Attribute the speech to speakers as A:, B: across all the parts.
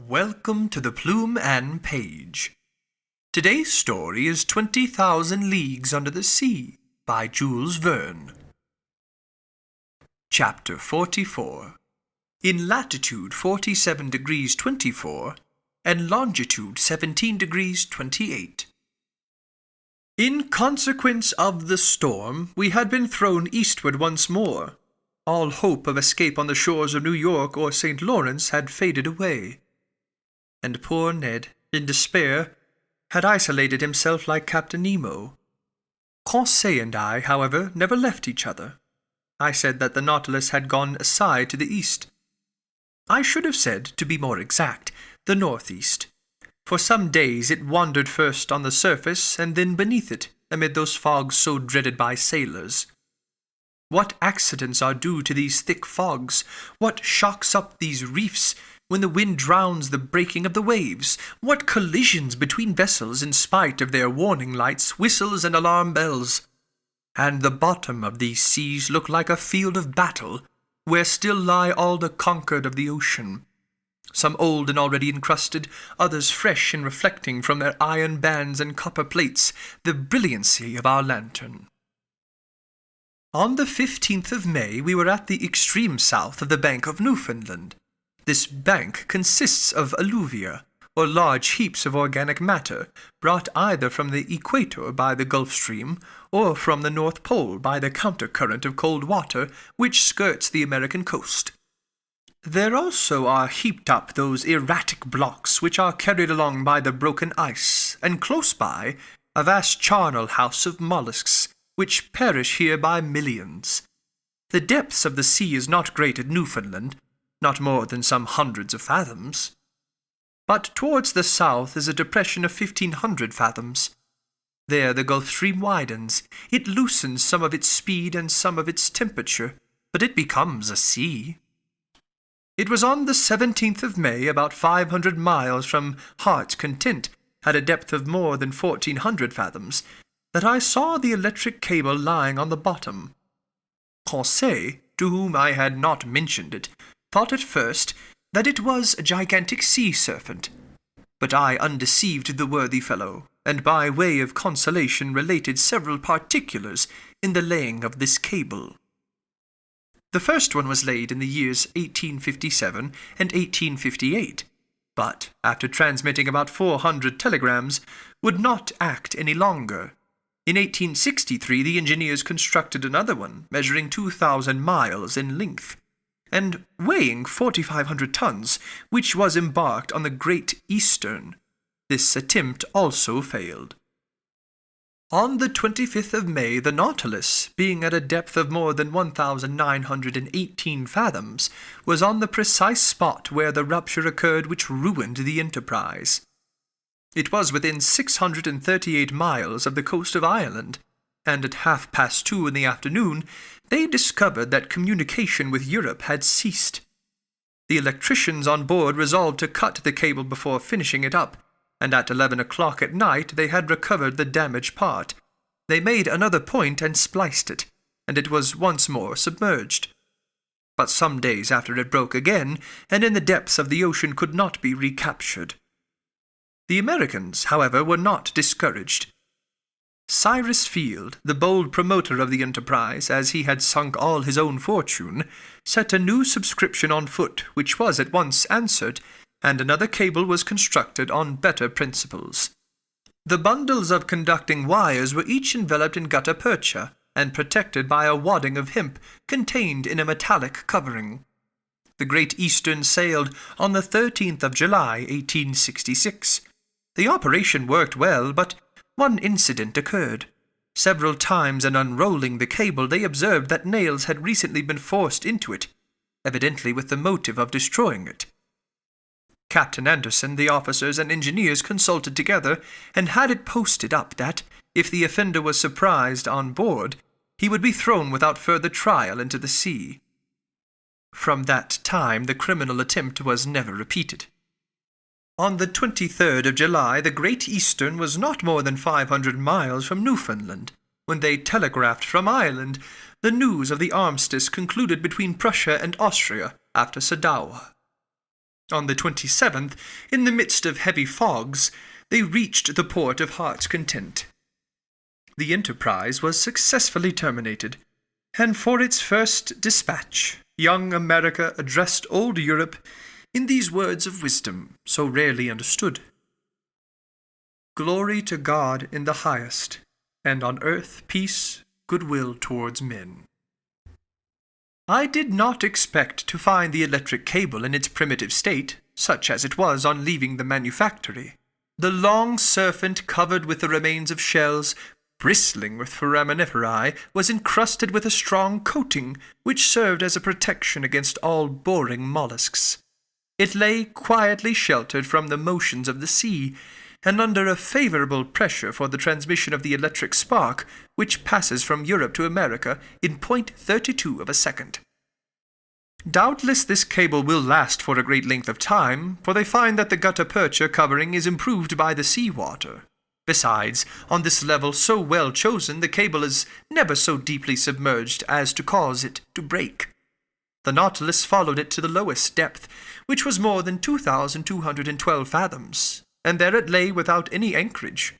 A: Welcome to the Plume and Page. Today's story is 20,000 Leagues Under the Sea by Jules Verne. Chapter 44. In latitude 47 degrees 24 and longitude 17 degrees 28. In consequence of the storm, we had been thrown eastward once more. All hope of escape on the shores of New York or St. Lawrence had faded away. And poor Ned, in despair, had isolated himself like Captain Nemo. Conseil and I, however, never left each other. I said that the Nautilus had gone aside to the east. I should have said, to be more exact, the northeast. For some days it wandered first on the surface and then beneath it, amid those fogs so dreaded by sailors. What accidents are due to these thick fogs? What shocks up these reefs when the wind drowns the breaking of the waves? What collisions between vessels in spite of their warning lights, whistles, and alarm bells? And the bottom of these seas look like a field of battle, where still lie all the conquered of the ocean, some old and already encrusted, others fresh and reflecting from their iron bands and copper plates the brilliancy of our lantern. On the 15th of May we were at the extreme south of the bank of Newfoundland. This bank consists of alluvia, or large heaps of organic matter, brought either from the equator by the Gulf Stream, or from the North Pole by the countercurrent of cold water which skirts the American coast. There also are heaped up those erratic blocks which are carried along by the broken ice, and close by a vast charnel house of mollusks, which perish here by millions. The depths of the sea is not great at Newfoundland, not more than some hundreds of fathoms. But towards the south is a depression of 1,500 fathoms. There the Gulf Stream widens. It loosens some of its speed and some of its temperature, but it becomes a sea. It was on the 17th of May, about 500 miles from Heart's Content, at a depth of more than 1,400 fathoms, that I saw the electric cable lying on the bottom. Conseil, to whom I had not mentioned it, thought at first that it was a gigantic sea serpent, but I undeceived the worthy fellow, and by way of consolation related several particulars in the laying of this cable. The first one was laid in the years 1857 and 1858, but, after transmitting about 400 telegrams, would not act any longer. In 1863 the engineers constructed another one, measuring 2,000 miles in length, and weighing 4,500 tons, which was embarked on the Great Eastern. This attempt also failed. On the 25th of May, the Nautilus, being at a depth of more than 1,918 fathoms, was on the precise spot where the rupture occurred which ruined the enterprise. It was within 638 miles of the coast of Ireland, and at 2:30 in the afternoon they discovered that communication with Europe had ceased. The electricians on board resolved to cut the cable before finishing it up, and at 11 o'clock at night they had recovered the damaged part. They made another point and spliced it, and it was once more submerged. But some days after it broke again, and in the depths of the ocean could not be recaptured. The Americans, however, were not discouraged. Cyrus Field, the bold promoter of the enterprise, as he had sunk all his own fortune, set a new subscription on foot, which was at once answered, and another cable was constructed on better principles. The bundles of conducting wires were each enveloped in gutta percha, and protected by a wadding of hemp contained in a metallic covering. The Great Eastern sailed on the 13th of July, 1866. The operation worked well, but one incident occurred. Several times in unrolling the cable they observed that nails had recently been forced into it, evidently with the motive of destroying it. Captain Anderson, the officers, and engineers consulted together, and had it posted up that, if the offender was surprised on board, he would be thrown without further trial into the sea. From that time the criminal attempt was never repeated. On the 23rd of July, the Great Eastern was not more than 500 miles from Newfoundland, when they telegraphed from Ireland the news of the armistice concluded between Prussia and Austria after Sadowa. On the 27th, in the midst of heavy fogs, they reached the port of Heart's Content. The enterprise was successfully terminated, and for its first dispatch, young America addressed old Europe in these words of wisdom so rarely understood. Glory to God in the highest, and on earth peace, goodwill towards men. I did not expect to find the electric cable in its primitive state, such as it was on leaving the manufactory. The long serpent covered with the remains of shells, bristling with foraminiferae, was encrusted with a strong coating which served as a protection against all boring mollusks. It lay quietly sheltered from the motions of the sea, and under a favorable pressure for the transmission of the electric spark, which passes from Europe to America in 0.32 of a second. Doubtless this cable will last for a great length of time, for they find that the gutta percha covering is improved by the sea water. Besides, on this level so well chosen, the cable is never so deeply submerged as to cause it to break. The Nautilus followed it to the lowest depth, which was more than 2,212 fathoms, and there it lay without any anchorage.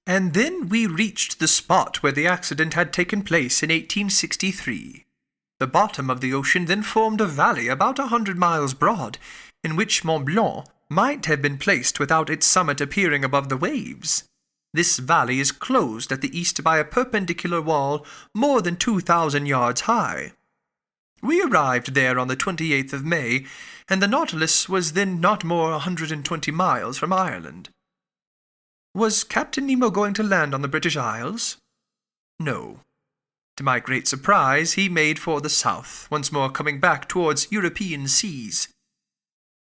A: And then we reached the spot where the accident had taken place in 1863. The bottom of the ocean then formed a valley about 100 miles broad, in which Mont Blanc might have been placed without its summit appearing above the waves. This valley is closed at the east by a perpendicular wall more than 2,000 yards high. We arrived there on the 28th of May, and the Nautilus was then not more 120 miles from Ireland. Was Captain Nemo going to land on the British Isles? No. To my great surprise, he made for the south, once more coming back towards European seas.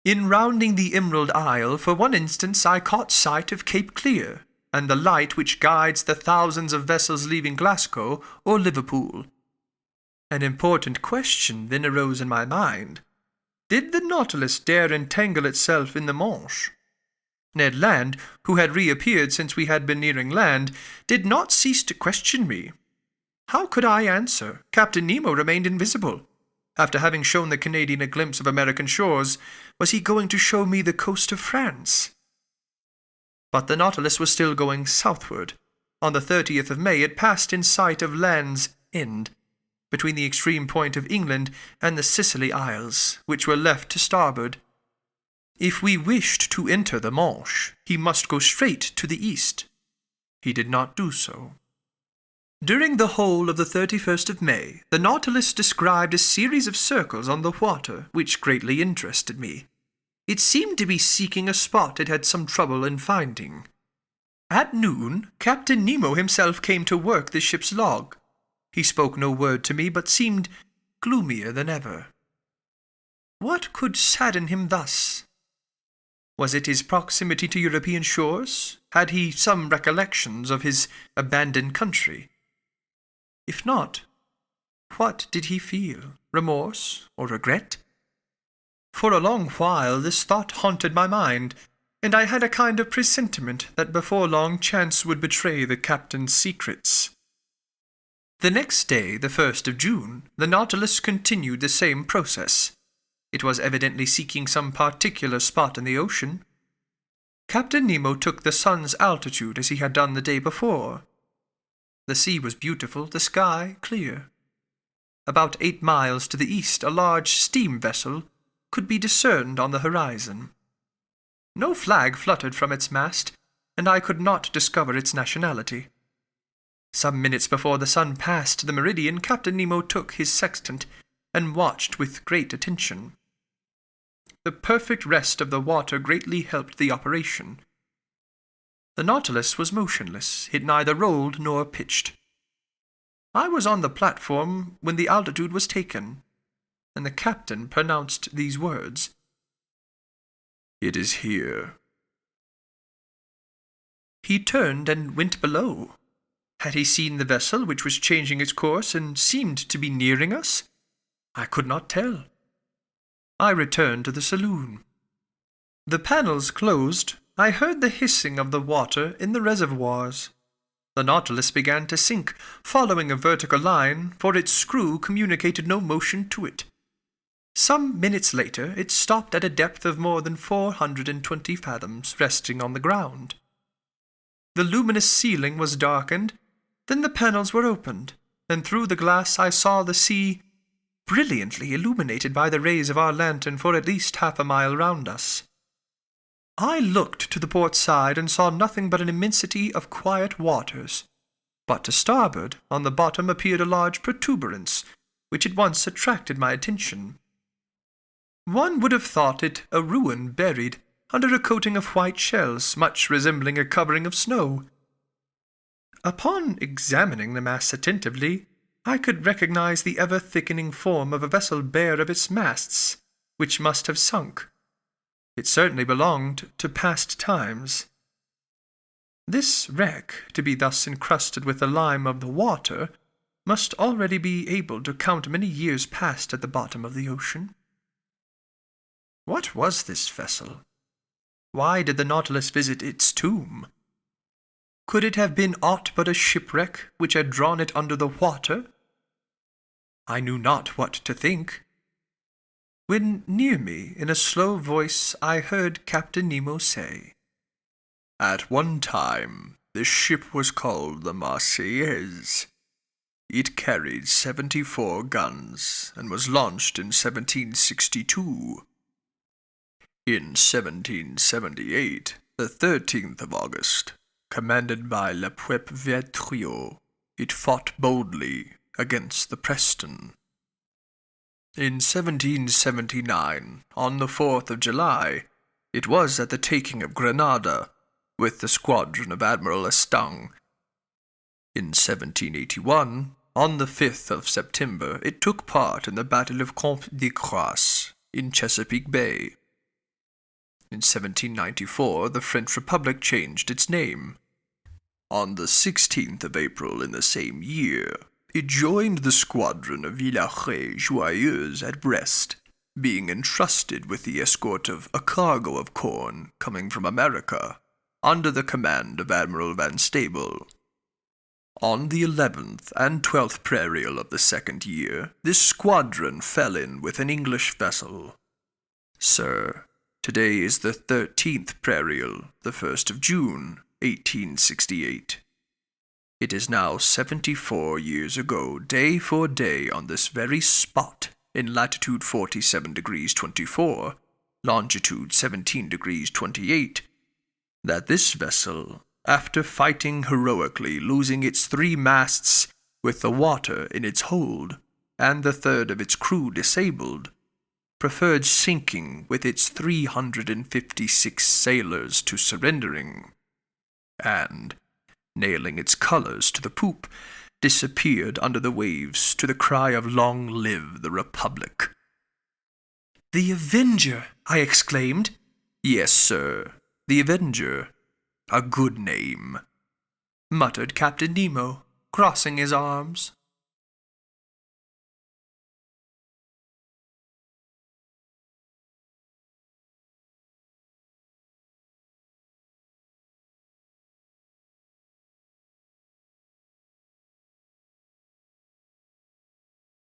A: In rounding the Emerald Isle, for one instant I caught sight of Cape Clear, and the light which guides the thousands of vessels leaving Glasgow or Liverpool. An important question then arose in my mind. Did the Nautilus dare entangle itself in the Manche? Ned Land, who had reappeared since we had been nearing land, did not cease to question me. How could I answer? Captain Nemo remained invisible. After having shown the Canadian a glimpse of American shores, was he going to show me the coast of France? But the Nautilus was still going southward. On the 30th of May it passed in sight of Land's End, between the extreme point of England and the Scilly Isles, which were left to starboard. If we wished to enter the Manche, he must go straight to the east. He did not do so. During the whole of the 31st of May, the Nautilus described a series of circles on the water, which greatly interested me. It seemed to be seeking a spot it had some trouble in finding. At noon, Captain Nemo himself came to work the ship's log. He spoke no word to me, but seemed gloomier than ever. What could sadden him thus? Was it his proximity to European shores? Had he some recollections of his abandoned country? If not, what did he feel? Remorse or regret? For a long while this thought haunted my mind, and I had a kind of presentiment that before long chance would betray the captain's secrets. The next day, the 1st of June, the Nautilus continued the same process. It was evidently seeking some particular spot in the ocean. Captain Nemo took the sun's altitude as he had done the day before. The sea was beautiful, the sky clear. About 8 miles to the east, a large steam vessel could be discerned on the horizon. No flag fluttered from its mast, and I could not discover its nationality. Some minutes before the sun passed the meridian, Captain Nemo took his sextant and watched with great attention. The perfect rest of the water greatly helped the operation. The Nautilus was motionless. It neither rolled nor pitched. I was on the platform when the altitude was taken, and the captain pronounced these words. "It is here." He turned and went below. Had he seen the vessel, which was changing its course and seemed to be nearing us? I could not tell. I returned to the saloon. The panels closed. I heard the hissing of the water in the reservoirs. The Nautilus began to sink, following a vertical line, for its screw communicated no motion to it. Some minutes later, it stopped at a depth of more than 420 fathoms, resting on the ground. The luminous ceiling was darkened, then the panels were opened, and through the glass I saw the sea, brilliantly illuminated by the rays of our lantern for at least half a mile round us. I looked to the port side and saw nothing but an immensity of quiet waters, but to starboard on the bottom appeared a large protuberance, which at once attracted my attention. One would have thought it a ruin buried under a coating of white shells, much resembling a covering of snow. Upon examining the mass attentively, I could recognize the ever-thickening form of a vessel bare of its masts, which must have sunk. It certainly belonged to past times. This wreck, to be thus encrusted with the lime of the water, must already be able to count many years past at the bottom of the ocean. What was this vessel? Why did the Nautilus visit its tomb? Could it have been aught but a shipwreck which had drawn it under the water? I knew not what to think. When near me, in a slow voice, I heard Captain Nemo say, "At one time, this ship was called the Marseillaise. It carried 74 guns and was launched in 1762. In 1778, the 13th of August, commanded by Le Peuple-Vitriol, it fought boldly against the Preston. In 1779, on the 4th of July, it was at the taking of Grenada, with the squadron of Admiral Estaing. In 1781, on the 5th of September, it took part in the Battle of Comte de Grasse in Chesapeake Bay. In 1794, the French Republic changed its name. On the 16th of April in the same year, it joined the squadron of Villars-Joyeuse at Brest, being entrusted with the escort of a cargo of corn coming from America, under the command of Admiral Van Stabel. On the 11th and 12th prairial of the second year, this squadron fell in with an English vessel. Sir, today is the 13th prairial, the 1st of June, 1868. It is now 74 years ago, day for day, on this very spot, in latitude 47 degrees 24, longitude 17 degrees 28, that this vessel, after fighting heroically, losing its 3 masts with the water in its hold, and the 3rd of its crew disabled, preferred sinking with its 356 sailors to surrendering, and, nailing its colors to the poop, disappeared under the waves to the cry of "Long live the Republic!" "The Avenger!" I exclaimed. "Yes, sir, the Avenger. A good name," muttered Captain Nemo, crossing his arms.